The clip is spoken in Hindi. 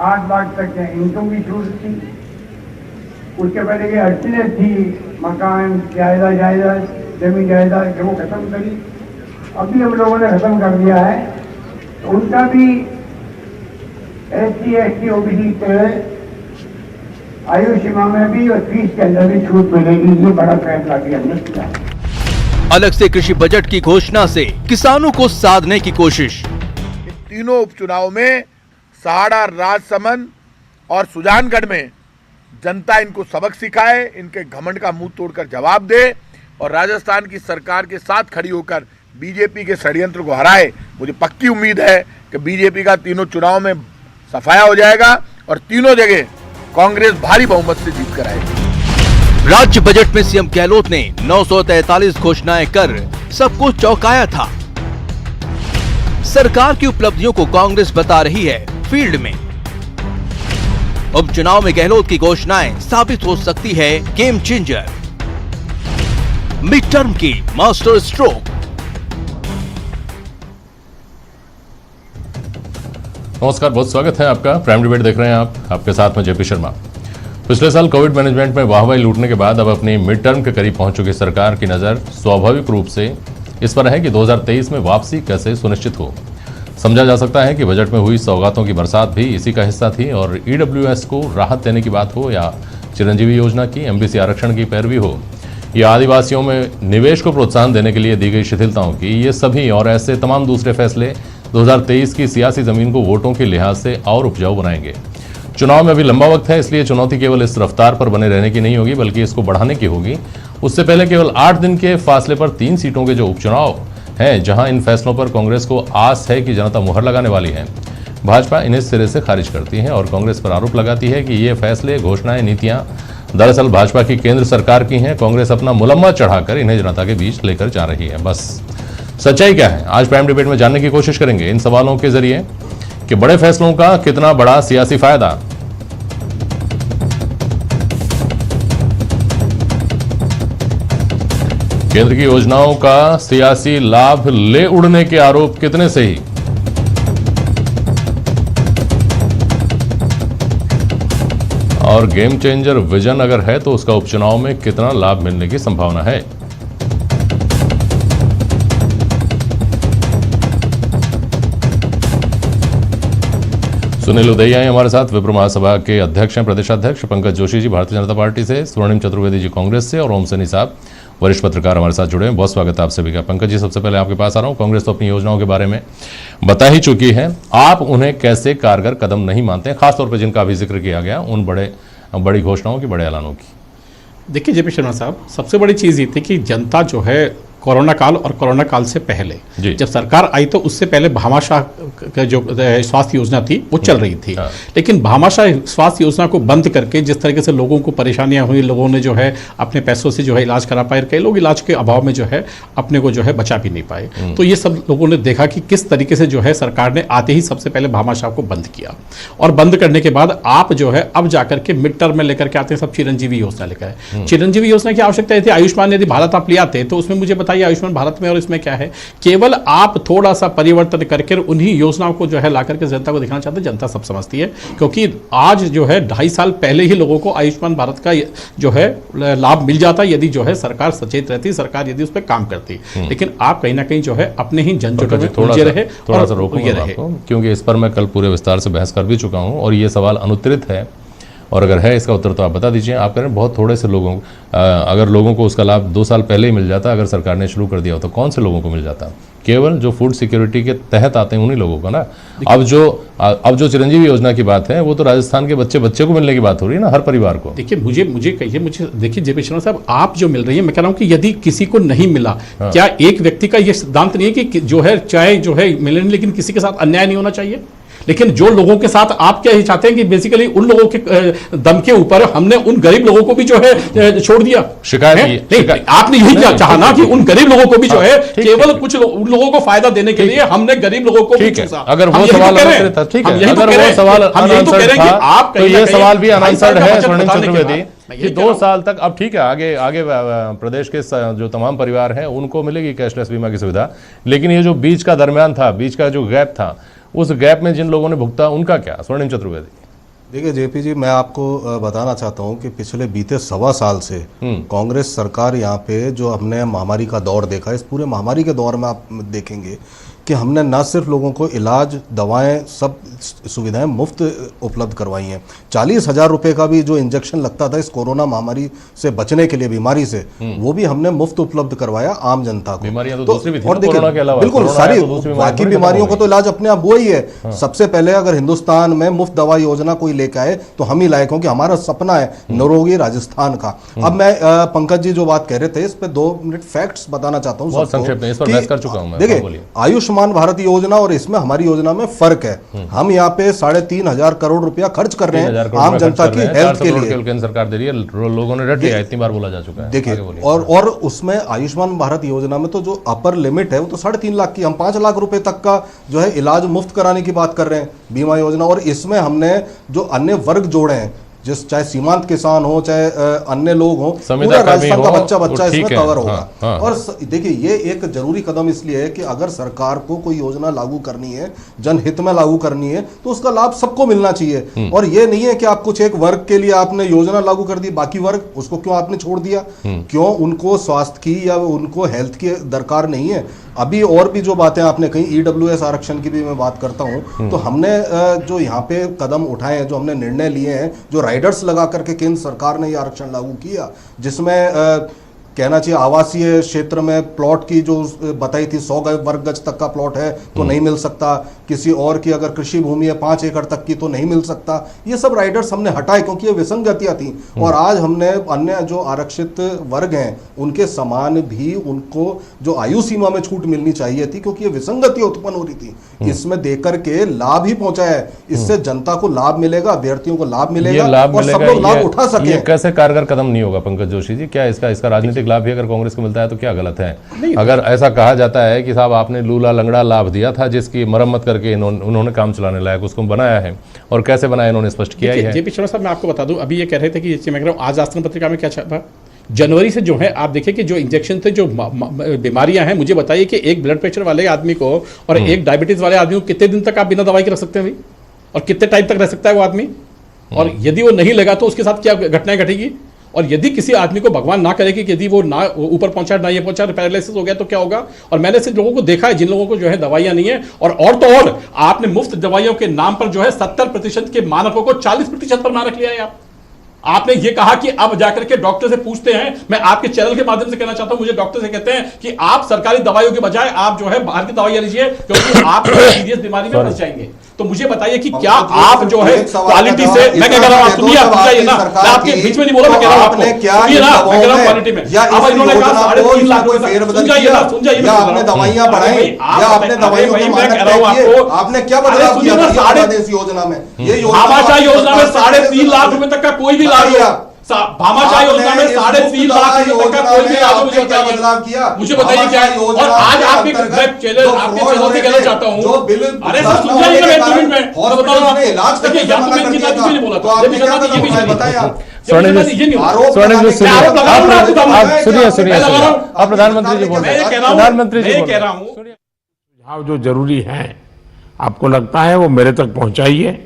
8 लाख तक के इनकम की छूट थी। उसके पहले ये अड़चनें थी, मकान जायदाद जमीन जायदाद वो खत्म करी, अभी हम लोगों ने खत्म कर दिया है। तो उनका भी SC ST OBC के आयु सीमा में भी और फीस के अंदर भी छूट मिलेगी। ये बड़ा फैसला भी हमने किया। अलग से कृषि बजट की घोषणा से किसानों को साधने की कोशिश। तीनों उपचुनाव में सहाड़ा, राजसमंद और सुजानगढ़ में जनता इनको सबक सिखाए, इनके घमंड का मुंह तोड़कर जवाब दे और राजस्थान की सरकार के साथ खड़ी होकर बीजेपी के षड्यंत्र को हराए। मुझे पक्की उम्मीद है कि बीजेपी का तीनों चुनाव में सफाया हो जाएगा और तीनों जगह कांग्रेस भारी बहुमत से जीत कर आएगी। राज्य बजट में सीएम गहलोत ने 943 घोषणाएं कर सबको चौंकाया था। सरकार की उपलब्धियों को कांग्रेस बता रही है फील्ड में। उपचुनाव में गहलोत की घोषणाएं साबित हो सकती है गेम चेंजर, मिड टर्म की मास्टर स्ट्रोक। नमस्कार, बहुत स्वागत है आपका। प्राइम डिबेट देख रहे हैं आप, आपके साथ में जेपी शर्मा। पिछले साल कोविड मैनेजमेंट में वाहवाही लूटने के बाद अब अपनी मिड टर्म के करीब पहुंच चुकी सरकार की नजर स्वाभाविक रूप से इस पर है कि 2023 में वापसी कैसे सुनिश्चित हो। समझा जा सकता है कि बजट में हुई सौगातों की बरसात भी इसी का हिस्सा थी और EWS को राहत देने की बात हो या चिरंजीवी योजना की, MBC आरक्षण की पैरवी हो या आदिवासियों में निवेश को प्रोत्साहन देने के लिए दी गई शिथिलताओं की, ये सभी और ऐसे तमाम दूसरे फैसले 2023 की सियासी जमीन को वोटों के लिहाज से और उपजाऊ बनाएंगे। चुनाव में अभी लंबा वक्त है, इसलिए चुनौती केवल इस रफ्तार पर बने रहने की नहीं होगी बल्कि इसको बढ़ाने की होगी। उससे पहले केवल 8 दिन के फासले पर 3 सीटों के जो उपचुनाव हैं, जहां इन फैसलों पर कांग्रेस को आस है कि जनता मुहर लगाने वाली है, भाजपा इन्हें सिरे से खारिज करती है और कांग्रेस पर आरोप लगाती है कि ये फैसले, घोषणाएं, नीतियां दरअसल भाजपा की केंद्र सरकार की हैं। कांग्रेस अपना मुलम्मा चढ़ाकर इन्हें जनता के बीच लेकर जा रही है। बस सच्चाई क्या है, आज प्राइम डिबेट में जानने की कोशिश करेंगे इन सवालों के जरिए कि बड़े फैसलों का कितना बड़ा सियासी फायदा। केंद्र की योजनाओं का सियासी लाभ ले उड़ने के आरोप कितने सही। और गेम चेंजर विजन अगर है तो उसका उपचुनाव में कितना लाभ मिलने की संभावना है। सुनील उदैया हैं हमारे साथ, विप्र महासभा के अध्यक्ष हैं, प्रदेशाध्यक्ष। पंकज जोशी जी भारतीय जनता पार्टी से, स्वर्णिम चतुर्वेदी जी कांग्रेस से और ओम सैनी साहब वरिष्ठ पत्रकार हमारे साथ जुड़े हैं। बहुत स्वागत है आप सभी का। पंकज जी, सबसे पहले आपके पास आ रहा हूं। कांग्रेस तो अपनी योजनाओं के बारे में बता ही चुकी है, आप उन्हें कैसे कारगर कदम नहीं मानते हैं, खासतौर पर जिनका अभी जिक्र किया गया, उन बड़ी घोषणाओं की, बड़े ऐलानों की? देखिए जेपी शर्मा साहब, सबसे बड़ी चीज़ ये थी कि जनता जो है कोरोना काल और कोरोना काल से पहले जब सरकार आई तो उससे पहले भामाशाह का जो स्वास्थ्य योजना थी वो चल रही थी। लेकिन भामाशाह स्वास्थ्य योजना को बंद करके जिस तरीके से लोगों को परेशानियां हुई, लोगों ने जो है अपने पैसों से जो है इलाज करा पाए, कई लोग इलाज के अभाव में जो है अपने को जो है बचा भी नहीं पाए। तो ये सब लोगों ने देखा कि किस तरीके से जो है सरकार ने आते ही सबसे पहले भामाशाह को बंद किया और बंद करने के बाद आप जो है अब जाकर के मिड टर्म में लेकर के आते हैं सब चिरंजीवी योजना लेकर आए। चिरंजीवी योजना की आवश्यकता थी, आयुष्मान यदि भारत आप ले आते तो उसमें मुझे बताइए आयुष्मान भारत में और इसमें क्या है, केवल आप थोड़ा सा परिवर्तन करके उन्हीं योजनाओं को जो है लाकर के जनता को दिखाना चाहते हैं। जनता सब समझती है क्योंकि आज जो है 2.5 साल पहले ही लोगों को आयुष्मान भारत का जो है लाभ मिल जाता यदि जो है सरकार सचेत रहती, सरकार यदि उस पर काम करती। लेकिन आप कहीं ना कहीं जो है अपने ही जनजोटों में उलझे रहे। थोड़ा सा रोकूंगा आपको क्योंकि इस पर मैं कल पूरे विस्तार से बहस कर भी चुका हूं और ये सवाल अनुत्तरित है और अगर है इसका उत्तर तो आप बता दीजिए। आप कह रहे हैं बहुत थोड़े से लोगों अगर लोगों को उसका लाभ 2 साल पहले ही मिल जाता, अगर सरकार ने शुरू कर दिया हो तो कौन से लोगों को मिल जाता? केवल जो फूड सिक्योरिटी के तहत आते हैं उन्हीं लोगों को ना। अब जो चिरंजीवी योजना की बात है वो तो राजस्थान के बच्चे को मिलने की बात हो रही है ना, हर परिवार को। देखिए मुझे कहिए, मुझे देखिए जेपी शर्मा साहब, आप जो मिल रही है, मैं कह रहा हूं कि यदि किसी को नहीं मिला, क्या एक व्यक्ति का यह सिद्धांत नहीं है कि जो है चाहे जो है मिले, लेकिन किसी के साथ अन्याय नहीं होना चाहिए? लेकिन जो लोगों के साथ आप क्या ही चाहते हैं कि बेसिकली उन लोगों के दम के ऊपर हमने उन गरीब लोगों को भी जो है छोड़ दिया। शिकायत आपने यही क्या चाहा ना कि उन गरीब लोगों को भी जो है केवल कुछ उन लोगों को फायदा देने के लिए हमने गरीब लोगों को भी चूसा। अगर वो सवाल तो ये सवाल भी अनआंसर्ड है स्वर्णिम चतुर्वेदी कि 2 साल तक, अब ठीक है आगे प्रदेश के जो तमाम परिवार हैं उनको मिलेगी कैशलेस बीमा की सुविधा, लेकिन ये जो बीच का दरमियान था, बीच का जो गैप था, उस गैप में जिन लोगों ने भुगता उनका क्या? स्वर्णिम चतुर्वेदी। देखिए जेपी जी, मैं आपको बताना चाहता हूं कि पिछले बीते 1.25 साल से कांग्रेस सरकार यहाँ पे जो हमने महामारी का दौर देखा, इस पूरे महामारी के दौर में आप देखेंगे कि हमने न सिर्फ लोगों को इलाज, दवाएं, सब सुविधाएं मुफ्त उपलब्ध करवाई हैं। 40,000 रुपए का भी जो इंजेक्शन लगता था इस कोरोना महामारी से बचने के लिए, बीमारी से, वो भी हमने मुफ्त उपलब्ध करवाया आम जनता को। बीमारियां तो दूसरी भी थी और देखिए, कोरोना के अलावा, बिल्कुल कोरोना सारी तो दूसरी बाकी बीमारियों का तो इलाज अपने आप वो ही है। सबसे पहले अगर हिंदुस्तान में मुफ्त दवा योजना कोई लेकर आए तो हम ही लायक हों, कि हमारा सपना है निरोगी राजस्थान का। अब मैं पंकज जी जो बात कह रहे थे, इस पे 2 मिनट फैक्ट्स बताना चाहता हूँ। बहुत संक्षेप में, इस पर बहस कर चुका हूं मैं। देखिए, आयुष्मान भारत योजना और इसमें हमारी योजना में फर्क है। हम यहाँ पे 3,500 करोड़ रुपया खर्च कर रहे हैं आम जनता की हेल्थ के लिए। केंद्र सरकार दे रही है, लोगों ने रट लिया, इतनी बार बोला जा चुका है। देखिए, और उसमें आयुष्मान भारत योजना में तो जो अपर लिमिट है वो तो 3.5 लाख की, हम 5 लाख रुपए तक का जो है इलाज मुफ्त कराने की बात कर रहे हैं, बीमा योजना। और इसमें हमने जो अन्य वर्ग जोड़े हैं, चाहे सीमांत किसान हो, चाहे अन्य लोग हो, पूरा राजस्थान का बच्चा इसमें कवर होगा। और देखिए, ये एक जरूरी कदम इसलिए है कि अगर सरकार को कोई योजना लागू करनी है, जनहित में लागू करनी है, तो उसका लाभ सबको मिलना चाहिए। और ये नहीं है कि आप कुछ एक वर्ग के लिए आपने योजना लागू कर दी, बाकी वर्ग उसको क्यों आपने छोड़ दिया? क्यों उनको स्वास्थ्य की या उनको हेल्थ की दरकार नहीं है? अभी और भी जो बातें आपने कही, ईडब्ल्यूएस आरक्षण की भी मैं बात करता हूं, तो हमने जो यहाँ पे कदम उठाए हैं, जो हमने निर्णय लिए हैं, जो राइडर्स लगा करके केंद्र सरकार ने ये आरक्षण लागू किया, जिसमें कहना चाहिए आवासीय क्षेत्र में प्लॉट की जो बताई थी 100 वर्ग गज तक का प्लॉट है तो नहीं मिल सकता, किसी और की अगर कृषि भूमि है 5 एकड़ तक की तो नहीं मिल सकता। ये सब राइडर्स हमने हटाए क्योंकि ये विसंगतियां थी। और आज हमने अन्य जो आरक्षित वर्ग हैं उनके समान भी उनको जो आयु सीमा में छूट मिलनी चाहिए थी, क्योंकि ये विसंगति उत्पन्न हो रही थी। इसमें देकर के लाभ ही पहुंचा है, इससे जनता को लाभ मिलेगा, अभ्यर्थियों को लाभ मिलेगा और सब लोग लाभ उठा सके। ये कैसे कारगर कदम नहीं होगा पंकज जोशी जी? क्या इसका राजनीतिक लाभ भी अगर कांग्रेस को मिलता है तो क्या गलत है? अगर ऐसा कहा जाता है कि साहब आपने लूला लंगड़ा लाभ दिया था जिसकी मरम्मत करके उन्होंने काम चलाने लायक उसको बनाया है, और कैसे बनाया इन्होंने स्पष्ट किया ही है। जेपी शर्मा साहब, मैं आपको बता दूं, अभी ये कह रहे थे कि मैं कह रहा हूं, आज राष्ट्रीय पत्रिका में क्या छपा, जनवरी से जो है आप देखिए कि जो इंजेक्शन थे, जो बीमारियां हैं, मुझे बताइए कि एक ब्लड प्रेशर वाले आदमी को और एक डायबिटीज वाले आदमी को कितने दिन तक आप बिना दवाई के रख सकते हैं भाई? और कितने टाइम तक रह सकता है वो आदमी? और यदि वो नहीं लगा तो उसके साथ क्या घटनाएं घटेगी? और यदि किसी आदमी को भगवान ना करे कि यदि वो ना ऊपर पहुंचा, ना ये पहुंचा, पैरालिसिस हो गया तो क्या होगा? और मैंने सिर्फ लोगों को देखा है जिन लोगों को जो है दवाइयां नहीं है, और तो और आपने मुफ्त दवाइयों के नाम पर जो है 70% के मानकों को 40% पर मानक लिया है। आपने ये कहा कि अब जाकर के डॉक्टर से पूछते हैं, मैं आपके चैनल के माध्यम से कहना चाहता हूं, मुझे डॉक्टर से कहते हैं कि आप सरकारी दवाइयों के बजाय आप जो है बाहर की दवाइयां लीजिए क्योंकि आप सीरियस बीमारी में फंस जाएंगे। तो मुझे बताइए कि क्या आप जो है क्वालिटी से, मैं क्या कह रहा हूं, आप सुनिए, आप सुनिए ना, मैं आपके बीच में नहीं बोला, मैं कह रहा हूं आपको सुनिए ना, मैं कह रहा हूं क्वालिटी में। अब इन्होंने कहा 3.5 लाख रुपए, सुन जाइए ना, सुन जाइए, आपने दवाइयां बढ़ाई या आपने दवाइयों के मानक कह रहा हूं आपको, आपने क्या बदलाव किया इस योजना में? ये भामाशाह योजना में 3.5 लाख रुपए तक का कोई भी लाभ नहीं, भामाशाह योजना में 3.5 लाख रुपए तक का कोई भी लाभ मुझे बताइए, मुझे बताइए क्या है? और आज आपके चैनल, आपके चैनल से कहना चाहता हूं, अरे सर सुन जाइए ना, 2 मिनट में बता रहा हूं, देखिए या तो मैं इनकी बात नहीं बोला था, जब इनका ये भी बताया, स्वर्णिम सुनिए, आप प्रधानमंत्री जी बोल रहे हैं, प्रधानमंत्री जी कह रहा हूं, जो जरूरी है आपको लगता है वो मेरे तक पहुंचाइए।